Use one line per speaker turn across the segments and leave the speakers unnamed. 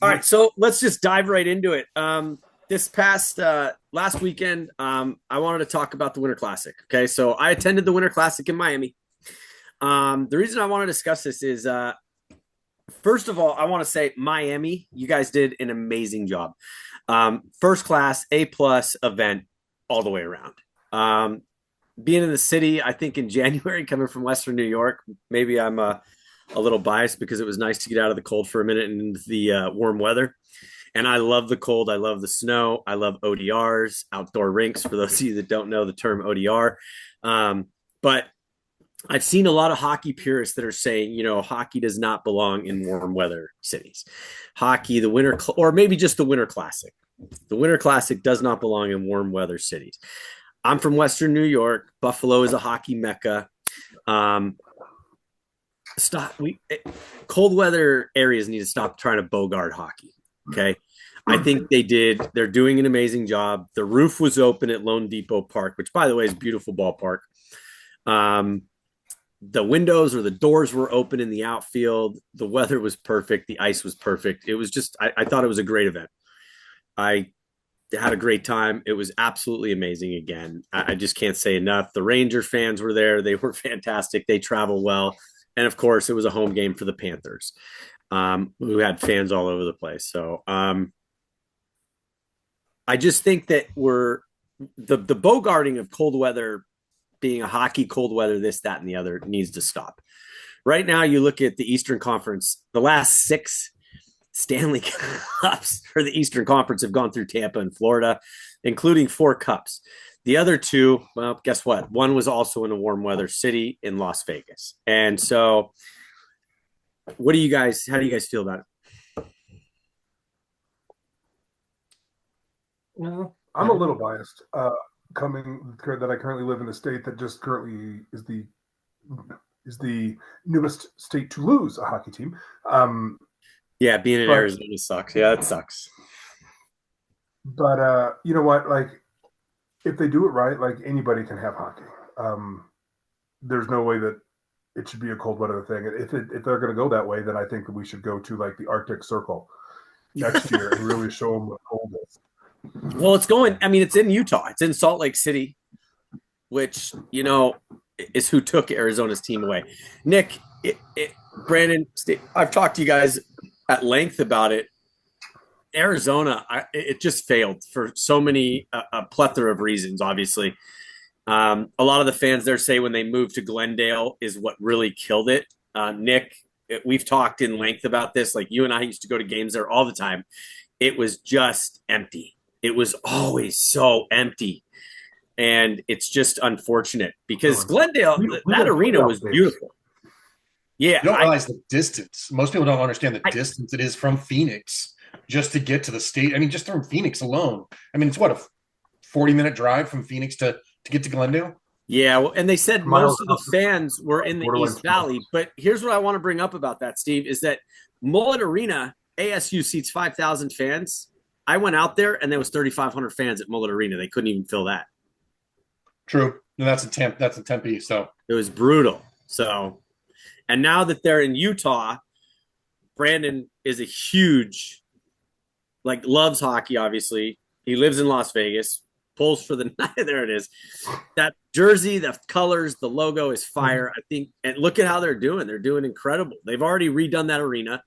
All right, so let's just dive right into it. This past last weekend, I wanted to talk about the Winter Classic. Okay, so I attended the Winter Classic in Miami. The reason I want to discuss this is, first of all, I want to say Miami, you guys did an amazing job. First class, A plus event all the way around. Being in the city, I think in January, coming from Western New York, maybe I'm a little biased because it was nice to get out of the cold for a minute and into the warm weather. And I love the cold. I love the snow. I love ODRs, outdoor rinks, for those of you that don't know the term ODR. But I've seen a lot of hockey purists that are saying, hockey does not belong in warm weather cities. Hockey, the winter, or maybe just the Winter Classic. The Winter Classic does not belong in warm weather cities. I'm from Western New York. Buffalo is a hockey mecca. Stop. Cold weather areas need to stop trying to bogart hockey. Okay. I think they're doing an amazing job. The roof was open at Lone Depot Park, which by the way is a beautiful ballpark. The windows or the doors were open in the outfield. The weather was perfect. The ice was perfect. It was just, I thought it was a great event. I had a great time. It was absolutely amazing again. I just can't say enough. The Ranger fans were there. They were fantastic. They travel well. And of course, it was a home game for the Panthers, who had fans all over the place. So I just think that the bogarting of cold weather being a hockey cold weather, this, that, and the other needs to stop. Right now, you look at the Eastern Conference, the last 6 Stanley Cups for the Eastern Conference have gone through Tampa and Florida, including 4 cups. The other 2, well, guess what? One was also in a warm weather city in Las Vegas. And so how do you guys feel about it?
Well, I'm a little biased. Coming that I currently live in a state that just currently is the newest state to lose a hockey team.
Yeah, being in
but
Arizona sucks. Yeah, it sucks.
you know what? Like, if they do it right, like, anybody can have hockey. There's no way that it should be a cold weather thing. If they're going to go that way, then I think that we should go to like the Arctic Circle next year and really show them what cold is.
Well, it's in Utah. It's in Salt Lake City, which, is who took Arizona's team away. Nick, Brandon, I've talked to you guys at length about it. Arizona, it just failed for so many, a plethora of reasons, obviously. A lot of the fans there say when they moved to Glendale is what really killed it. Nick, we've talked in length about this. Like, you and I used to go to games there all the time. It was just empty. It was always so empty. And it's just unfortunate because Glendale, that arena was beautiful. Yeah.
You don't realize the distance. Most people don't understand the distance it is from Phoenix just to get to the state. I mean, just from Phoenix alone. I mean, it's what, a 40-minute drive from Phoenix to get to Glendale?
Yeah, well, and they said most of the fans were in the East Valley. But here's what I want to bring up about that, Steve, is that Mullet Arena, ASU seats 5,000 fans. I went out there, and there was 3,500 fans at Mullet Arena. They couldn't even fill that.
True. And that's in Tempe, so.
It was brutal. So, and now that they're in Utah, Brandon is a huge, loves hockey, obviously. He lives in Las Vegas, pulls for the night. There it is. That jersey, the colors, the logo is fire. I think, and look at how they're doing. They're doing incredible. They've already redone that arena,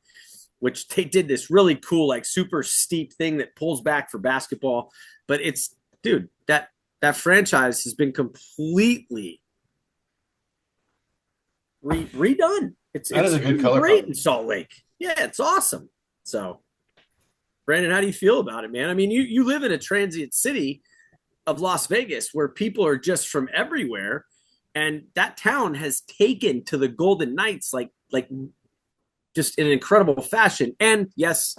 which they did this really cool, super steep thing that pulls back for basketball. But it's, dude, that franchise has been completely redone. It's
a good color
great in Salt Lake. Yeah, it's awesome. So, Brandon, how do you feel about it, man? I mean, you live in a transient city of Las Vegas where people are just from everywhere, and that town has taken to the Golden Knights like just in an incredible fashion. And yes,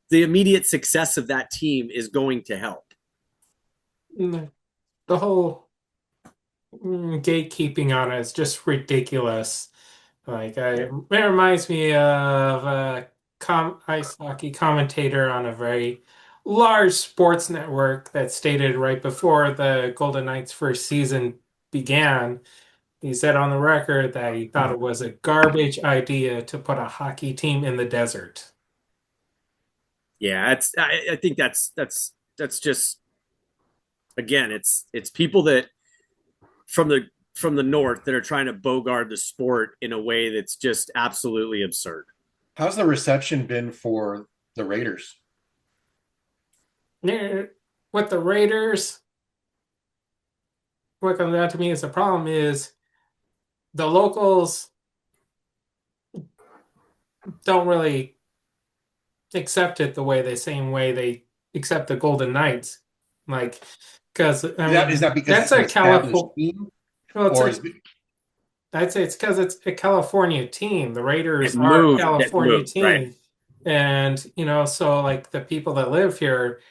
the immediate success of that team is going to help.
The whole gatekeeping on it is just ridiculous. It reminds me of a ice hockey commentator on a very large sports network that stated right before the Golden Knights' first season began, he said on the record that he thought it was a garbage idea to put a hockey team in the desert.
Yeah, I think that's just again, it's people that from the north that are trying to bogart the sport in a way that's just absolutely absurd.
How's the reception been for the Raiders?
Yeah, with the Raiders, what comes down to me is the problem is the locals don't really accept it the same way they accept the Golden Knights. Like, because I
Is
mean,
that because
that's
it's an
a
established
California.
team,
Well,
or is it,
I'd say it's because it's a California team. The Raiders are a
That
California
moved right,
team, and so like the people that live here,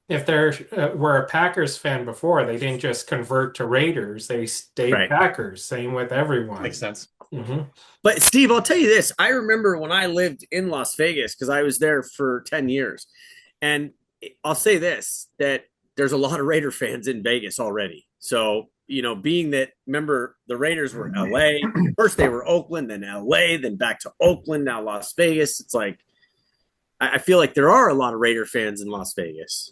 if they're were a Packers fan before, they didn't just convert to Raiders. They stayed
right.
Packers. Same with everyone.
makes sense?
Hmm.
But Steve, I'll tell you this: I remember when I lived in Las Vegas because I was there for 10 years, and I'll say this that there's a lot of Raider fans in Vegas already. So being that remember the Raiders were L.A. First they were Oakland, then L.A., then back to Oakland, now Las Vegas. It's like I feel like there are a lot of Raider fans in Las Vegas.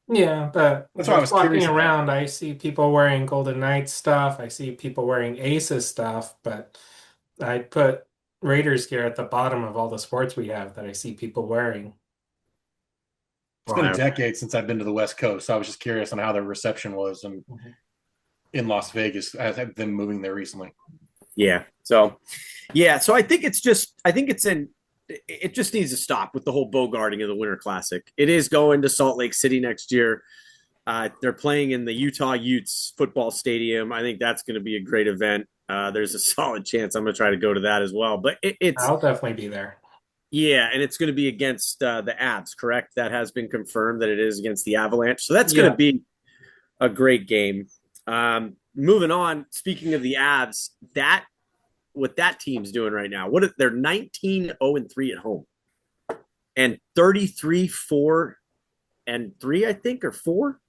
Yeah, but
That's why I
just
was
walking
curious about.
around, I see people wearing Golden Knights stuff. I see people wearing Aces stuff, but I put Raiders gear at the bottom of all the sports we have that I see people wearing.
It's been a
Wow.
decade since I've been to the West Coast, so I was just curious on how their reception was
Mhm.
in Las Vegas. I have them moving there recently.
Yeah. So it just needs to stop with the whole bogarting of the Winter Classic. It is going to Salt Lake City next year. They're playing in the Utah Utes football stadium. I think that's going to be a great event. There's a solid chance I'm going to try to go to that as well. But it's
I'll definitely be there.
yeah, and it's going to be against the Avs, correct? That has been confirmed that it is against the Avalanche. So that's going to
Yeah.
be a great game. Moving on, speaking of the Avs, that what that team's doing right now. They're 19-0-3 at home and 33-4-3, I think, or 4.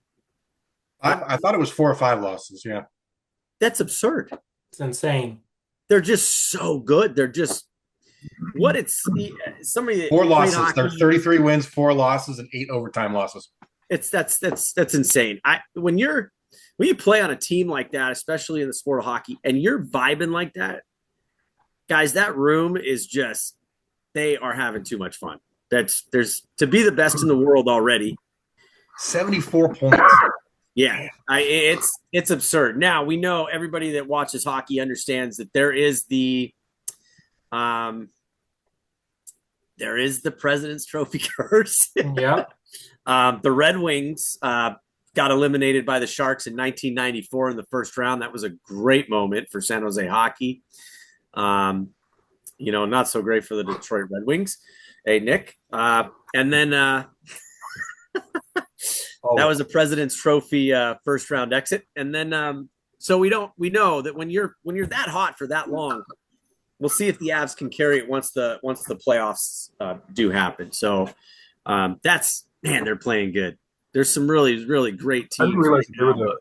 I thought it was 4 or 5 losses. Yeah,
That's absurd.
It's insane.
They're just so good. They're just what it's somebody that
four
played
losses. They're
hockey.
33 wins, 4 losses, and 8 overtime losses.
It's that's insane. When you play on a team like that, especially in the sport of hockey, and you're vibing like that, guys, that room is just they are having too much fun. There's to be the best in the world already.
74 points.
Yeah, it's absurd. Now we know everybody that watches hockey understands that um there is the President's Trophy curse.
Yeah.
The Red Wings got eliminated by the Sharks in 1994 in the first round. That was a great moment for San Jose hockey. Not so great for the Detroit Red Wings. Hey, Nick. And then that was a President's Trophy first round exit. And then so we know that when you're that hot for that long, we'll see if the Avs can carry it once the playoffs do happen. So that's man, they're playing good. There's some really really great
I didn't
teams
realize
right
that they were
now.
the.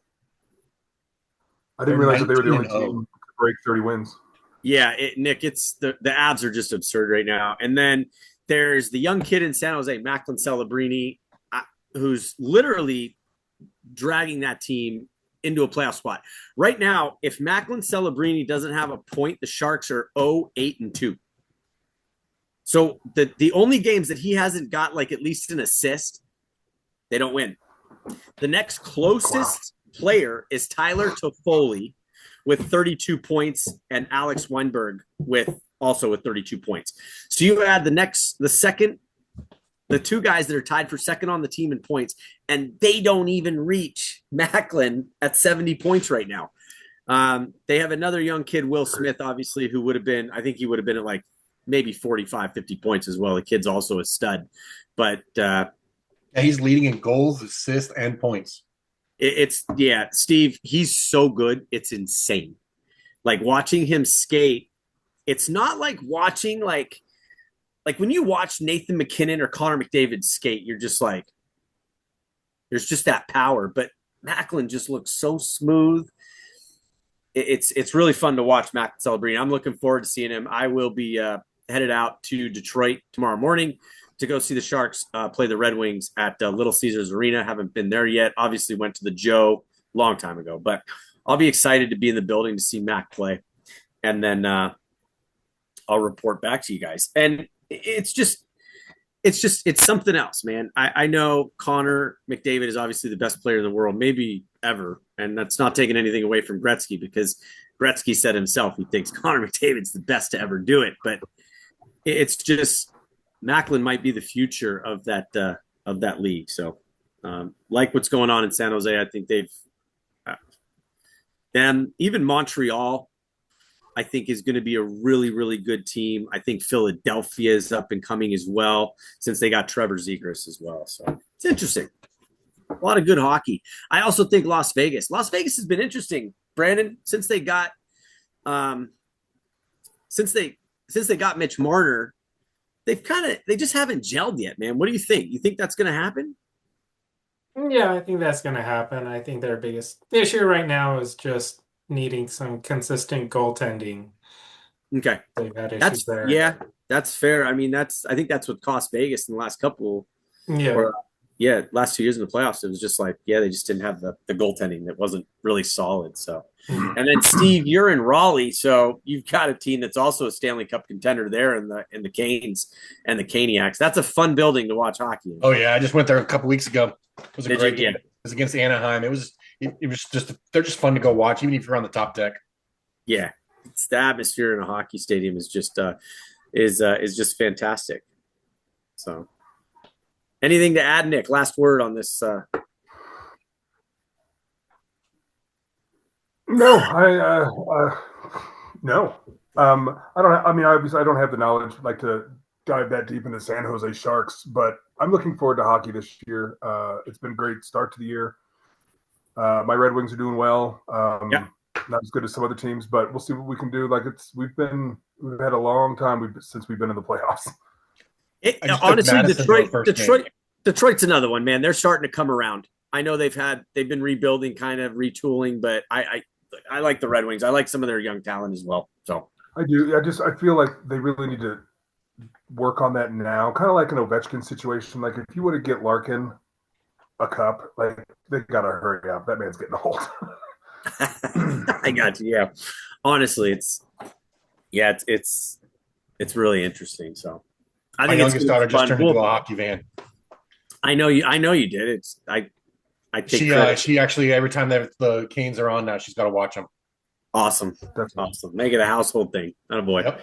I didn't
They're
realize that they were the
19
only
and 0.
team to break 30 wins.
Yeah, Nick, it's the Avs are just absurd right now. And then there's the young kid in San Jose, Macklin Celebrini, who's literally dragging that team into a playoff spot. Right now, if Macklin Celebrini doesn't have a point, the Sharks are 0-8-2. So the only games that he hasn't got like at least an assist, they don't win. The next closest player is Tyler Toffoli with 32 points and Alex Weinberg with 32 points. So you add the two guys that are tied for second on the team in points, and they don't even reach Macklin at 70 points right now. They have another young kid, Will Smith, obviously, who would have been, I think he would have been at like maybe 45, 50 points as well. The kid's also a stud. But
Yeah, he's leading in goals, assists, and points.
Steve, he's so good. It's insane. Like watching him skate, it's not like watching like when you watch Nathan McKinnon or Connor McDavid skate, you're just like, there's just that power. But Macklin just looks so smooth. It's really fun to watch Macklin Celebrini. I'm looking forward to seeing him. I will be headed out to Detroit tomorrow morning to go see the Sharks play the Red Wings at Little Caesars Arena. Haven't been there yet. Obviously, went to the Joe long time ago, but I'll be excited to be in the building to see Mac play, and then I'll report back to you guys. And it's something else, man. I know Connor McDavid is obviously the best player in the world, maybe ever, and that's not taking anything away from Gretzky, because Gretzky said himself he thinks Connor McDavid's the best to ever do it. But it's just Macklin might be the future of that league. So, like what's going on in San Jose, I think they've them even Montreal, I think, is going to be a really, really good team. I think Philadelphia is up and coming as well, since they got Trevor Zegras as well. So it's interesting. A lot of good hockey. I also think Las Vegas has been interesting, Brandon, since they got since they got Mitch Marner. They just haven't gelled yet, man. What do you think? You think that's going to happen?
Yeah, I think that's going to happen. I think their biggest issue right now is just needing some consistent goaltending.
Okay.
They've had issues there.
Yeah, that's fair. I mean, I think that's what cost Vegas in the last couple.
Yeah.
Last 2 years in the playoffs, it was just like, they just didn't have the goaltending that wasn't really solid. So, and then Steve, you're in Raleigh, so you've got a team that's also a Stanley Cup contender there in the Canes and the Caniacs. That's a fun building to watch hockey in.
Oh yeah, I just went there a couple weeks ago. It was a great game.
Yeah.
It was against Anaheim. It was just they're just fun to go watch, even if you're on the top deck.
Yeah, it's the atmosphere in a hockey stadium is just just fantastic. So, anything to add, Nick? Last word on this.
No, no. I don't. I mean, obviously, I don't have the knowledge like to dive that deep into San Jose Sharks, but I'm looking forward to hockey this year. It's been a great start to the year. My Red Wings are doing well. Not as good as some other teams, but we'll see what we can do. Like we've had a long time since we've been in the playoffs.
Honestly, Detroit's another one, man. They're starting to come around. I know they've been rebuilding, kind of retooling, but I like the Red Wings. I like some of their young talent as well. So
I do. I feel like they really need to work on that now. Kind of like an Ovechkin situation. Like if you were to get Larkin a cup, like they gotta hurry up. That man's getting old.
I got you. Yeah, honestly, it's really interesting. So I think
my youngest daughter just turned into a hockey fan.
I know you did. I think
she actually every time that the Canes are on now, she's got to watch them.
Awesome. That's awesome. Make it a household thing. Not a boy.
Yep.